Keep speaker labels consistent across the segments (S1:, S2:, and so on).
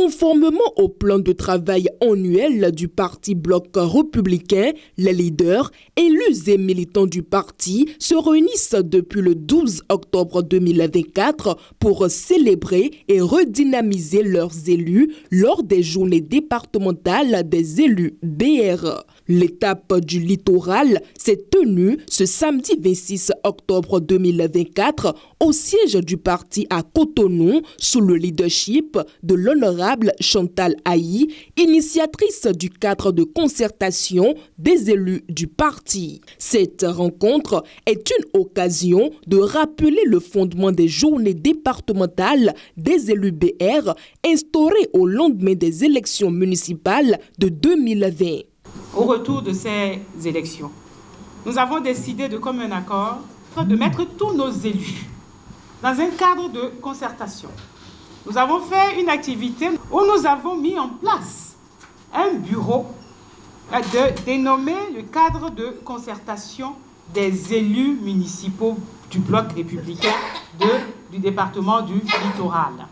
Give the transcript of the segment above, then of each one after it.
S1: Conformément au plan de travail annuel du Parti Bloc républicain, les leaders, élus et militants du parti se réunissent depuis le 12 octobre 2024 pour célébrer et redynamiser leurs élus lors des journées départementales des élus BR. L'étape du littoral s'est tenue ce samedi 26 octobre 2024 au siège du parti à Cotonou sous le leadership de l'honorable Chantal Aï, initiatrice du cadre de concertation des élus du parti. Cette rencontre est une occasion de rappeler le fondement des journées départementales des élus BR instaurées au lendemain des élections municipales de 2020.
S2: Au retour de ces élections, nous avons décidé de commun accord de mettre tous nos élus dans un cadre de concertation. Nous avons fait une activité où nous avons mis en place un bureau dénommé le cadre de concertation des élus municipaux du bloc républicain du département du littoral.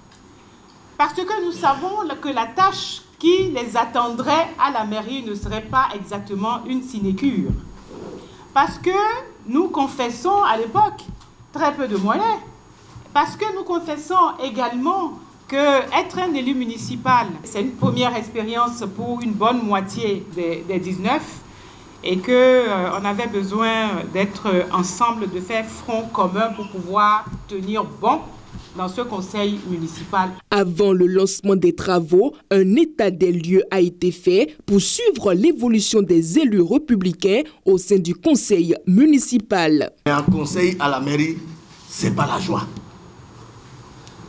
S2: Parce que nous savons que la tâche qui les attendrait à la mairie ne serait pas exactement une sinécure. Parce que nous confessons à l'époque très peu de moyens. Parce que nous confessons également qu'être un élu municipal, c'est une première expérience pour une bonne moitié des 19 et qu'on avait besoin d'être ensemble, de faire front commun pour pouvoir tenir bon dans ce conseil municipal.
S1: Avant le lancement des travaux, un état des lieux a été fait pour suivre l'évolution des élus républicains au sein du conseil municipal.
S3: Un conseil à la mairie, c'est pas la joie.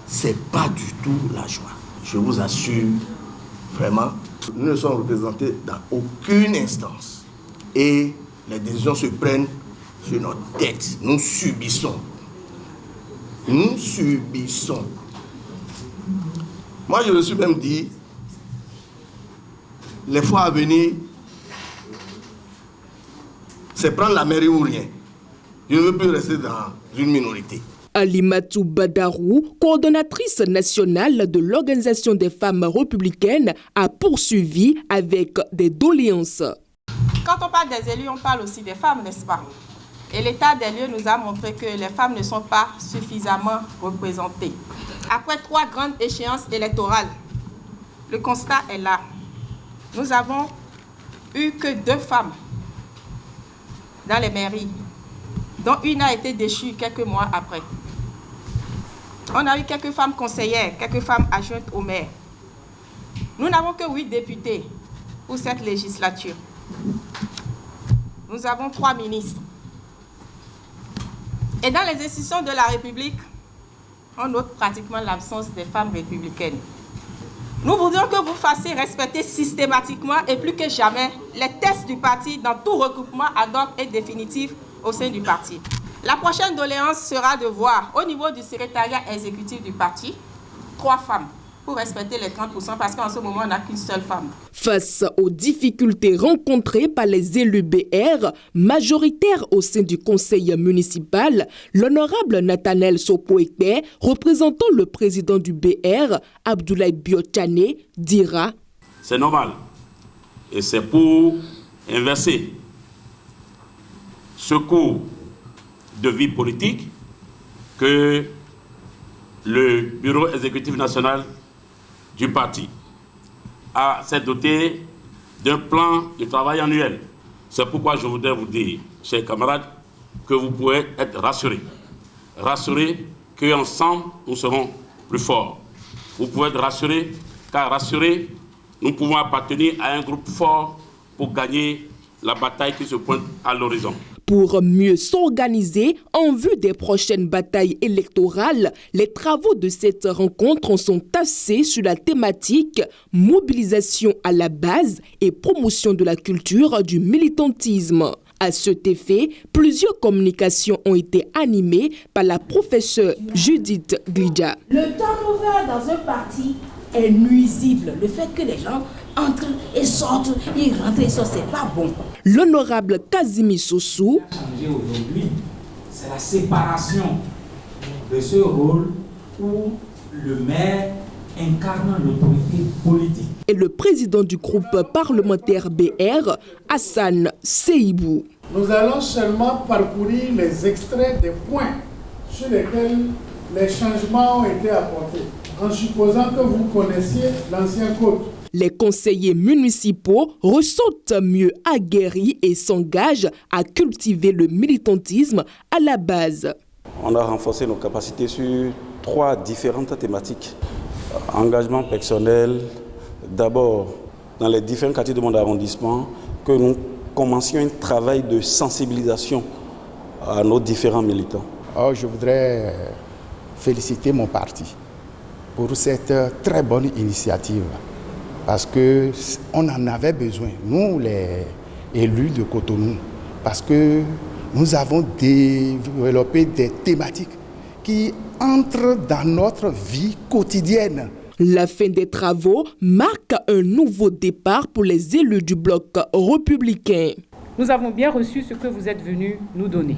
S3: C'est pas du tout la joie. Je vous assure, vraiment, nous ne sommes représentés dans aucune instance. Et les décisions se prennent sur notre tête. Nous subissons. Nous subissons. Moi, je me suis même dit, les fois à venir, c'est prendre la mairie ou rien. Je ne veux plus rester dans une minorité.
S1: Alimatou Badarou, coordonnatrice nationale de l'Organisation des femmes républicaines, a poursuivi avec des doléances.
S4: Quand on parle des élus, on parle aussi des femmes, n'est-ce pas? Et l'état des lieux nous a montré que les femmes ne sont pas suffisamment représentées. Après 3 grandes échéances électorales, le constat est là. Nous avons eu que 2 femmes dans les mairies, dont une a été déchue quelques mois après. On a eu quelques femmes conseillères, quelques femmes adjointes au maire. Nous n'avons que 8 députés pour cette législature. Nous avons 3 ministres. Et dans les institutions de la République, on note pratiquement l'absence des femmes républicaines. Nous voudrions que vous fassiez respecter systématiquement et plus que jamais les tests du parti dans tout regroupement ad hoc et définitif au sein du parti. La prochaine doléance sera de voir au niveau du secrétariat exécutif du parti 3 femmes pour respecter les 30% parce qu'en ce moment, on n'a qu'une seule femme.
S1: Face aux difficultés rencontrées par les élus BR, majoritaires au sein du conseil municipal, l'honorable Nathanaël Sopo-Ekpe, représentant le président du BR, Abdoulaye Biotchane, dira:
S5: c'est normal et c'est pour inverser ce cours de vie politique que le bureau exécutif national du parti s'est doté d'un plan de travail annuel. C'est pourquoi je voudrais vous dire, chers camarades, que vous pouvez être rassurés. Rassurés qu'ensemble, nous serons plus forts. Vous pouvez être rassurés, car rassurés, nous pouvons appartenir à un groupe fort pour gagner la bataille qui se pointe à l'horizon.
S1: Pour mieux s'organiser en vue des prochaines batailles électorales, les travaux de cette rencontre sont axés sur la thématique mobilisation à la base et promotion de la culture du militantisme. À cet effet, plusieurs communications ont été animées par la professeure Judith Glidja.
S6: Le turnover dans un parti est nuisible. Le fait que les gens entrent et sortent, ils rentrent et sortent, c'est pas bon.
S1: L'honorable Kazimi Sossou.
S7: Ce qui a changé aujourd'hui, c'est la séparation de ce rôle où le maire incarnant l'autorité politique.
S1: Et le président du groupe parlementaire BR, Hassan Seibou.
S8: Nous allons seulement parcourir les extraits des points sur lesquels les changements ont été apportés, en supposant que vous connaissiez l'ancien code.
S1: Les conseillers municipaux ressortent mieux aguerris et s'engagent à cultiver le militantisme à la base.
S9: On a renforcé nos capacités sur 3 différentes thématiques. Engagement personnel, d'abord dans les différents quartiers de mon arrondissement, que nous commencions un travail de sensibilisation à nos différents militants.
S10: Je voudrais féliciter mon parti pour cette très bonne initiative, parce qu'on en avait besoin, nous les élus de Cotonou, parce que nous avons développé des thématiques qui entrent dans notre vie quotidienne.
S1: La fin des travaux marque un nouveau départ pour les élus du bloc républicain.
S2: Nous avons bien reçu ce que vous êtes venus nous donner.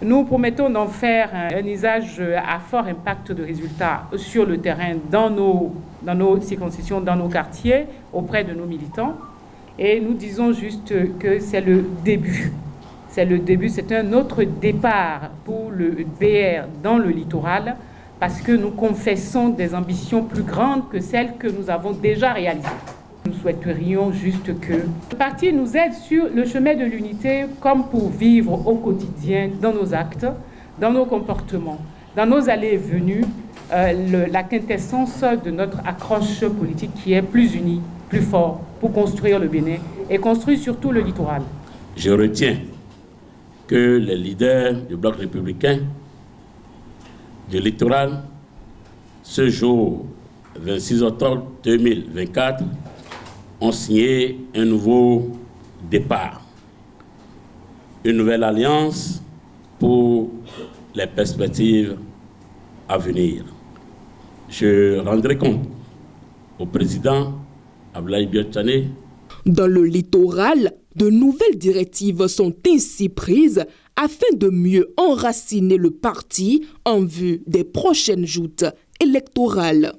S2: Nous promettons d'en faire un usage à fort impact de résultats sur le terrain, dans nos circonscriptions, dans nos quartiers, auprès de nos militants. Et nous disons juste que c'est le début. C'est le début, c'est un autre départ pour le BR dans le littoral, parce que nous confessons des ambitions plus grandes que celles que nous avons déjà réalisées. Nous souhaiterions juste que le parti nous aide sur le chemin de l'unité, comme pour vivre au quotidien, dans nos actes, dans nos comportements, dans nos allées et venues, la quintessence de notre accroche politique qui est plus unie, plus fort, pour construire le Bénin et construire surtout le littoral.
S5: Je retiens que les leaders du bloc républicain du littoral, ce jour 26 octobre 2024, ont signé un nouveau départ, une nouvelle alliance pour les perspectives à venir. Je rendrai compte au président Abdoulaye Biotane.
S1: Dans le littoral, de nouvelles directives sont ainsi prises afin de mieux enraciner le parti en vue des prochaines joutes électorales.